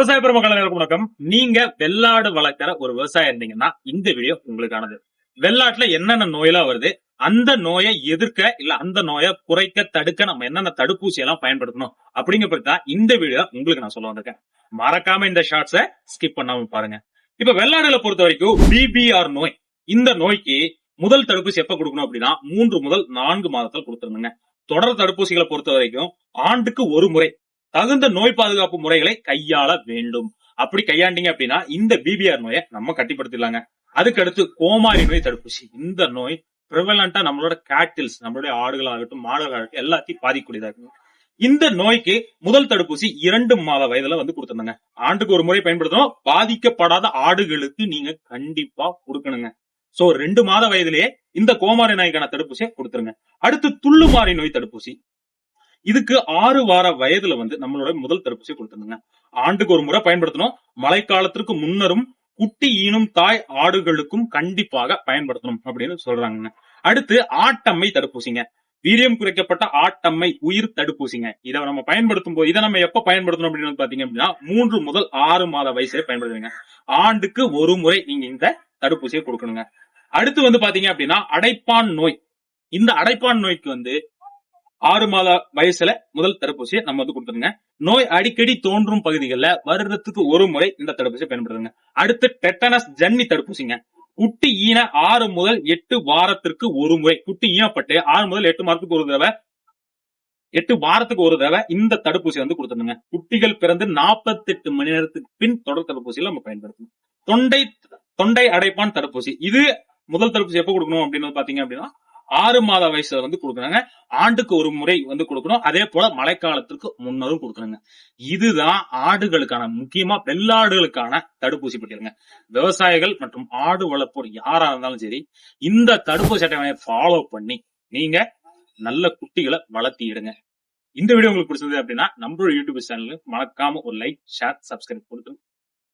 விவசாய பெருமக்கள் அனைவருக்கும் வணக்கம். நீங்க வெள்ளாடு வளர்க்கிற ஒரு விவசாயம் இருந்தீங்கன்னா இந்த வீடியோ உங்களுக்கானது. வெள்ளாட்டுல என்னென்ன நோயெல்லாம் வருது, அந்த நோயை எதிர்க்க இல்ல அந்த நோயை குறைக்க தடுக்க நம்ம என்னென்ன தடுப்பூசி எல்லாம் பயன்படுத்தணும் அப்படிங்கிறத தான் இந்த வீடியோ உங்களுக்கு நான் சொல்ல வந்திருக்கேன். மறக்காம இந்த ஷார்ட்ஸை ஸ்கிப் பண்ணாம பாருங்க. இப்ப வெள்ளாடுகளை பொறுத்த வரைக்கும் பிபிஆர் நோய், இந்த நோய்க்கு முதல் தடுப்பூசி எப்ப கொடுக்கணும் அப்படின்னா 3 முதல் 4 மாதத்துல கொடுத்துருங்க. தொடர் தடுப்பூசிகளை பொறுத்த வரைக்கும் ஆண்டுக்கு ஒரு முறை தகுந்த நோய் பாதுகாப்பு முறைகளை கையாள வேண்டும். அப்படி கையாண்டீங்க அப்படின்னா இந்த பிபிஆர் நோயை நம்ம கட்டிப்படுத்திடலாங்க. அதுக்கு அடுத்து கோமாரி நோய் தடுப்பூசி. இந்த நோய் பிரிவலண்டா நம்மளோட கேட்டில்ஸ், நம்மளுடைய ஆடுகள் ஆகட்டும் மாடுகள் ஆகட்டும் எல்லாத்தையும் பாதிக்கக்கூடியதா இருக்கும். இந்த நோய்க்கு முதல் தடுப்பூசி 2 மாத வயதுல கொடுத்துருங்க. ஆண்டுக்கு ஒரு முறை பயன்படுத்தணும். பாதிக்கப்படாத ஆடுகளுக்கு நீங்க கண்டிப்பா கொடுக்கணுங்க. சோ 2 மாத வயதிலேயே இந்த கோமாரி நோய்க்கான தடுப்பூசியை கொடுத்துருங்க. அடுத்து துள்ளுமாறி நோய் தடுப்பூசி. இதுக்கு 6 வார வயதுல நம்மளோட முதல் தடுப்பூசி கொடுத்துருங்க. ஆண்டுக்கு ஒரு முறை பயன்படுத்தணும். மழைக்காலத்திற்கு முன்னரும் குட்டி ஈனும் தாய் ஆடுகளுக்கும் கண்டிப்பாக பயன்படுத்தணும் அப்படின்னு சொல்றாங்க. அடுத்து ஆட்டம்மை தடுப்பூசிங்க. வீரியம் குறைக்கப்பட்ட ஆட்டம்மை உயிர் தடுப்பூசிங்க. இதை நம்ம பயன்படுத்தும் போது இதை நம்ம எப்ப பயன்படுத்தணும் அப்படின்னு பாத்தீங்க அப்படின்னா 3 முதல் 6 மாத வயசுல பயன்படுத்துவீங்க. ஆண்டுக்கு ஒரு முறை நீங்க இந்த தடுப்பூசியை கொடுக்கணுங்க. அடுத்து பாத்தீங்க அப்படின்னா அடைப்பான் நோய். இந்த அடைப்பான் நோய்க்கு 6 மாத வயசுல முதல் தடுப்பூசியை நம்ம கொடுத்துருங்க. நோய் அடிக்கடி தோன்றும் பகுதிகளில் வருடத்துக்கு ஒரு முறை இந்த தடுப்பூசியை பயன்படுத்துங்க. அடுத்து டெட்டனஸ் ஜன்னி தடுப்பூசிங்க. குட்டி ஈன 6 முதல் 8 வாரத்திற்கு ஒரு முறை, குட்டி ஈனப்பட்டு 6 முதல் 8 மாதத்துக்கு ஒரு தடவை 8 வாரத்துக்கு ஒரு தடவை இந்த தடுப்பூசி கொடுத்துருங்க. குட்டிகள் பிறந்து 48 மணி நேரத்துக்கு பின் தொடர் தடுப்பூசியில நம்ம பயன்படுத்தணும். தொண்டை அடைப்பான் தடுப்பூசி. இது முதல் தடுப்பூசி எப்ப கொடுக்கணும் அப்படின்னு பாத்தீங்க அப்படின்னா 6 மாத வயசுல கொடுக்குறாங்க. ஆண்டுக்கு ஒரு முறை கொடுக்கணும். அதே போல மழைக்காலத்திற்கு முன்னரும் கொடுக்குறாங்க. இதுதான் ஆடுகளுக்கான, முக்கியமா வெள்ளாடுகளுக்கான தடுப்பூசி பட்டியலுங்க. விவசாயிகள் மற்றும் ஆடு வளர்ப்போர் யாரா இருந்தாலும் சரி இந்த தடுப்பூசி அட்டவணையை ஃபாலோ பண்ணி நீங்க நல்ல குட்டிகளை வளர்த்திடுங்க. இந்த வீடியோ உங்களுக்கு பிடிச்சது அப்படின்னா நம்மளோட யூடியூப் சேனலுக்கு மறக்காம ஒரு லைக், ஷேர், சப்ஸ்கிரைப் கொடுத்து